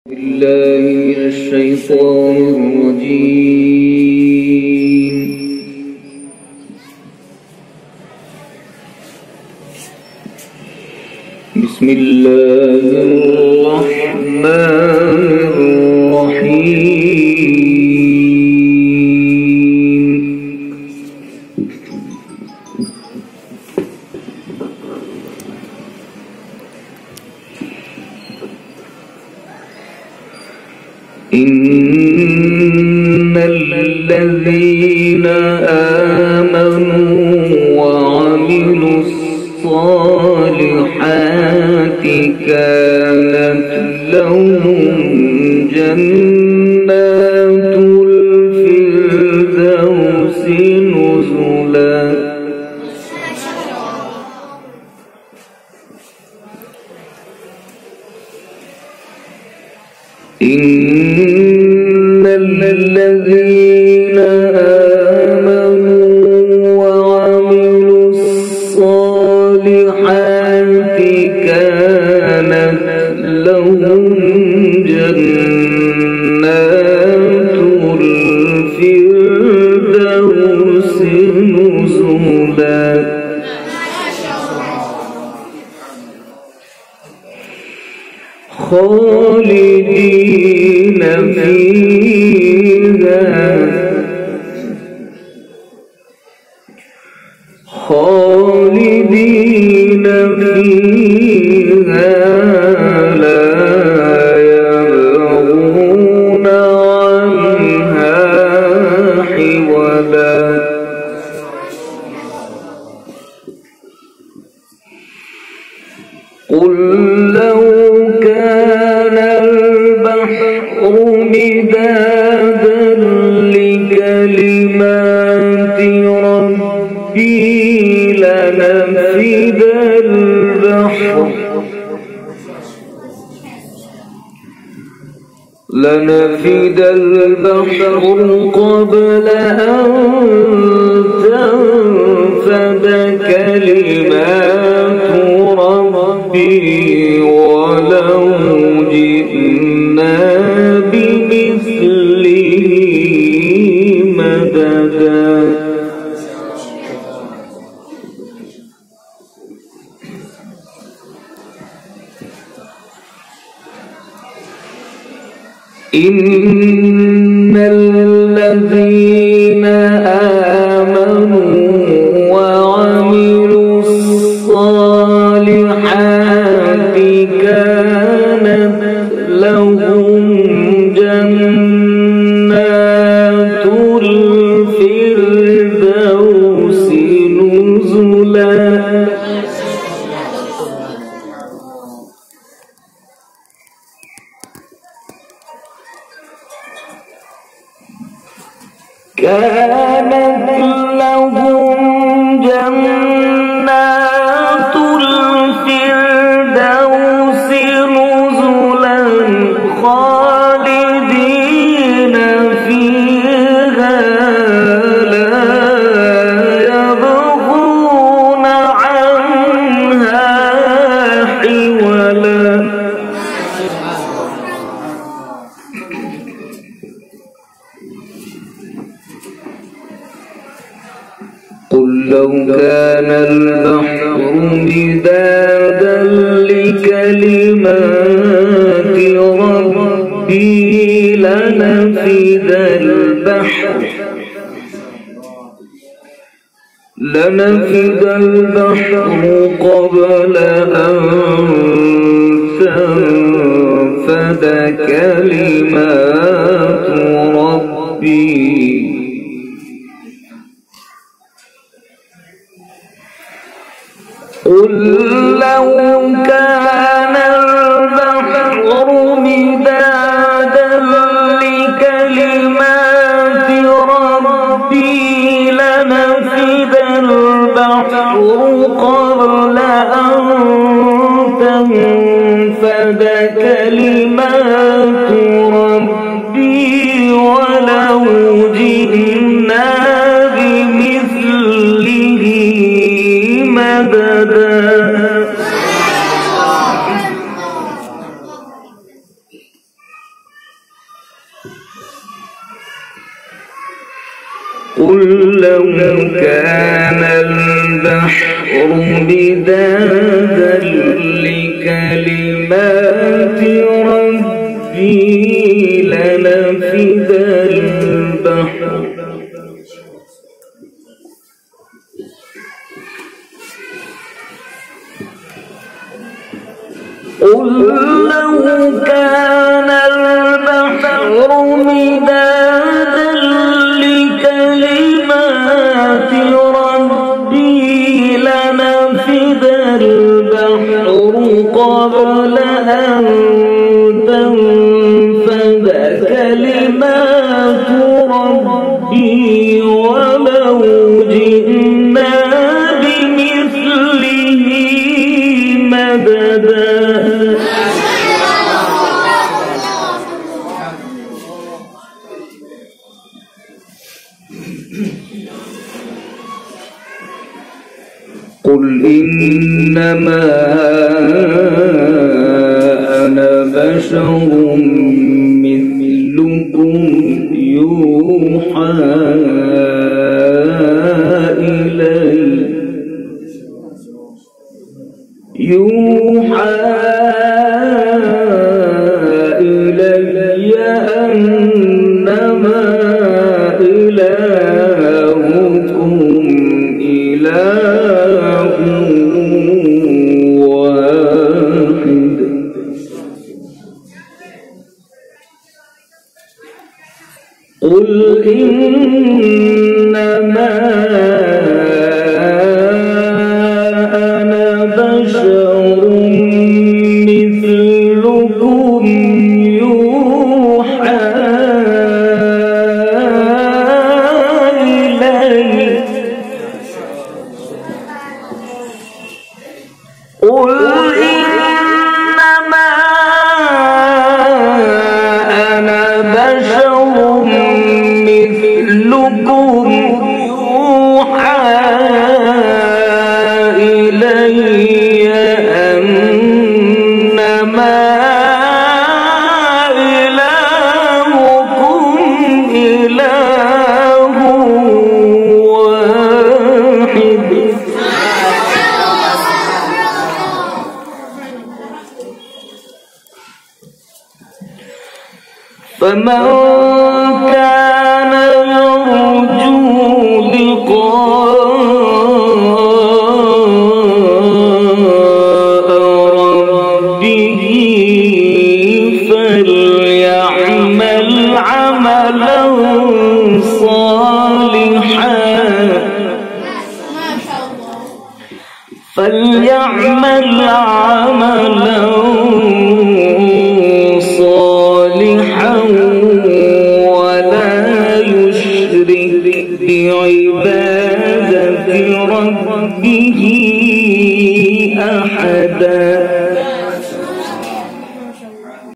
بالله من الشيطان الرجيم. بسم الله الرحمن الرحيم. إن الذين آمنوا وعملوا الصالحات كانت لهم جنات الفردوس نزلا. إن الذين آمنوا وعملوا الصالحات كانت لهم جنات الفردوس نزلا. خالدين فيها لا يبغون عنها حولا. قل لو كان البحر مدادا لكلمات ربي لنفد البحر قبل أن تنفد كلمات ربي ولو جئنا بمثله مددا. إن الذين آمنوا وعملوا الصالحات كانت لهم جنات الفردوس نزلا. كانت لهم جنات الفردوس نزلا خالدين فيها لا يبغون عنها حولا. قل لو كان البحر مدادا لكلمات ربي لنفد البحر قبل أن تنفد كلمات ربي قل لو كان البحر مدادا لكلمات ربي لنفد البحر قبل أن تنفد كلمات ربي ولو جئنا بمثله مددا. قل لو كان البحر مدادا لكلمات ربي لنفد البحر قل لو كان البحر مدادا لكلمات ربي لنفد البحر قبل أن تنفد كلمات ربي ولو جئنا بمثله مددا. قل إنما أنا بشر مثلكم يوحى إلي أنما إلهكم إله واحد. قل إنما أنا بشر مثلكم يوحى إلي. قل إنما أنا بشر مثلكم يوحى إلي أنما إلهكم إله واحد. فمن كان يرجو لقاء ربه فليعمل عملا صالحا ولا يشرك بعبادة ربه أحدا.